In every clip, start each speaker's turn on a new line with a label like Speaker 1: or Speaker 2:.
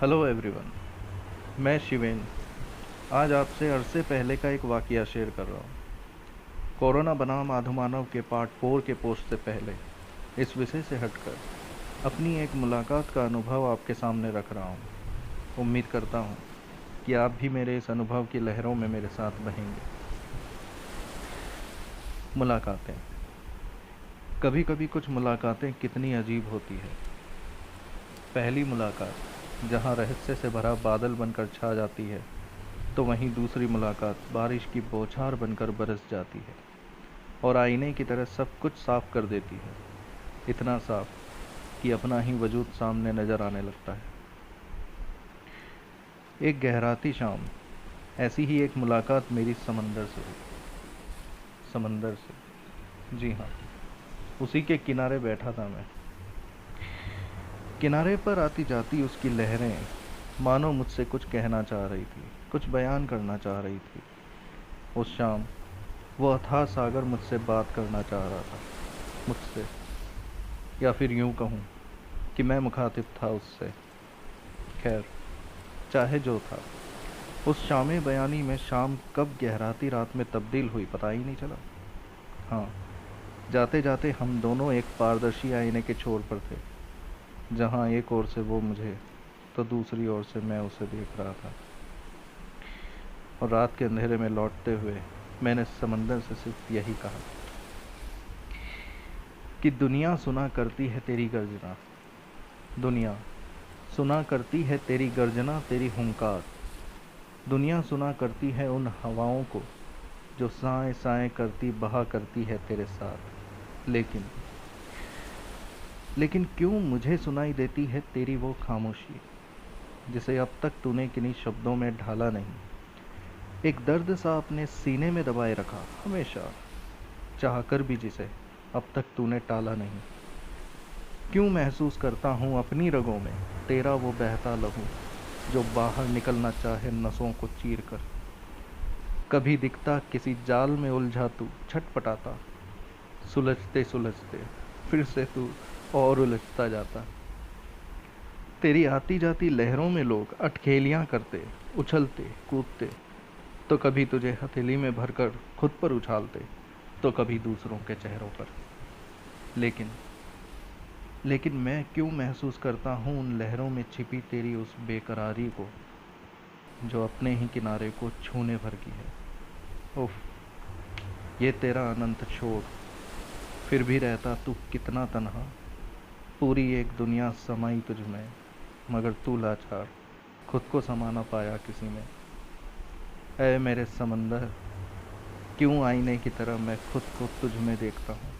Speaker 1: Hello everyone. मैं शिवेन आज आपसे अरसे पहले का एक वाकया शेयर कर रहा हूँ। कोरोना बनाम आधुमानव के पार्ट 4 के पोस्ट से पहले इस विषय से हटकर अपनी एक मुलाकात का अनुभव आपके सामने रख रहा हूँ। उम्मीद करता हूँ कि आप भी मेरे इस अनुभव की लहरों में मेरे साथ बहेंगे। मुलाकातें। कभी कभी कुछ मुलाकातें कितनी अजीब होती है। पहली मुलाकात जहाँ रहस्य से भरा बादल बनकर छा जाती है, तो वहीं दूसरी मुलाकात बारिश की बौछार बनकर बरस जाती है और आईने की तरह सब कुछ साफ कर देती है। इतना साफ कि अपना ही वजूद सामने नजर आने लगता है। एक गहराती शाम, ऐसी ही एक मुलाकात मेरी समंदर से हुई। समंदर से, जी हाँ, उसी के किनारे बैठा था मैं। किनारे पर आती जाती उसकी लहरें मानो मुझसे कुछ कहना चाह रही थी, कुछ बयान करना चाह रही थी। उस शाम वो अथाह सागर मुझसे बात करना चाह रहा था, मुझसे, या फिर यूं कहूँ कि मैं मुखातिब था उससे। खैर, चाहे जो था, उस शामे बयानी में शाम कब गहराती रात में तब्दील हुई पता ही नहीं चला। हाँ, जाते जाते हम दोनों एक पारदर्शी आईने के छोर पर थे, जहाँ एक ओर से वो मुझे तो दूसरी ओर से मैं उसे देख रहा था। और रात के अंधेरे में लौटते हुए मैंने समंदर से सिर्फ यही कहा कि दुनिया सुना करती है तेरी गर्जना। दुनिया सुना करती है तेरी गर्जना, तेरी हुंकार। दुनिया सुना करती है उन हवाओं को जो साए साए करती बहा करती है तेरे साथ। लेकिन क्यों मुझे सुनाई देती है तेरी वो खामोशी, जिसे अब तक तूने किन्हीं शब्दों में ढाला नहीं। एक दर्द सा अपने सीने में दबाए रखा हमेशा, चाहकर भी जिसे अब तक तूने टाला नहीं। क्यों महसूस करता हूँ अपनी रगों में तेरा वो बहता लहू, जो बाहर निकलना चाहे नसों को चीर कर। कभी दिखता किसी जाल में उलझा तू छटपटाता, सुलझते सुलझते फिर से तू और उलझता जाता। तेरी आती जाती लहरों में लोग अटखेलियां करते, उछलते कूदते, तो कभी तुझे हथेली में भरकर खुद पर उछालते, तो कभी दूसरों के चेहरों पर। लेकिन लेकिन मैं क्यों महसूस करता हूँ उन लहरों में छिपी तेरी उस बेकरारी को, जो अपने ही किनारे को छूने भर की है। उफ, ये तेरा अनंत शोर, फिर भी रहता तू कितना तन्हा। पूरी एक दुनिया समाई तुझ में, मगर तू लाचार, खुद को समा ना पाया किसी में। ऐ मेरे समंदर, क्यों आईने की तरह मैं खुद को तुझ में देखता हूँ।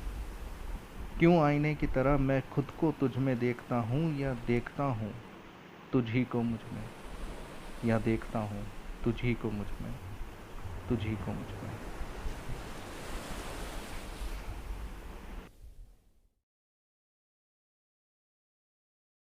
Speaker 1: क्यों आईने की तरह मैं खुद को तुझ में देखता हूँ, या देखता हूँ तुझ ही को मुझ में, या देखता हूँ तुझ ही को मुझ में, तुझ ही को मुझ में।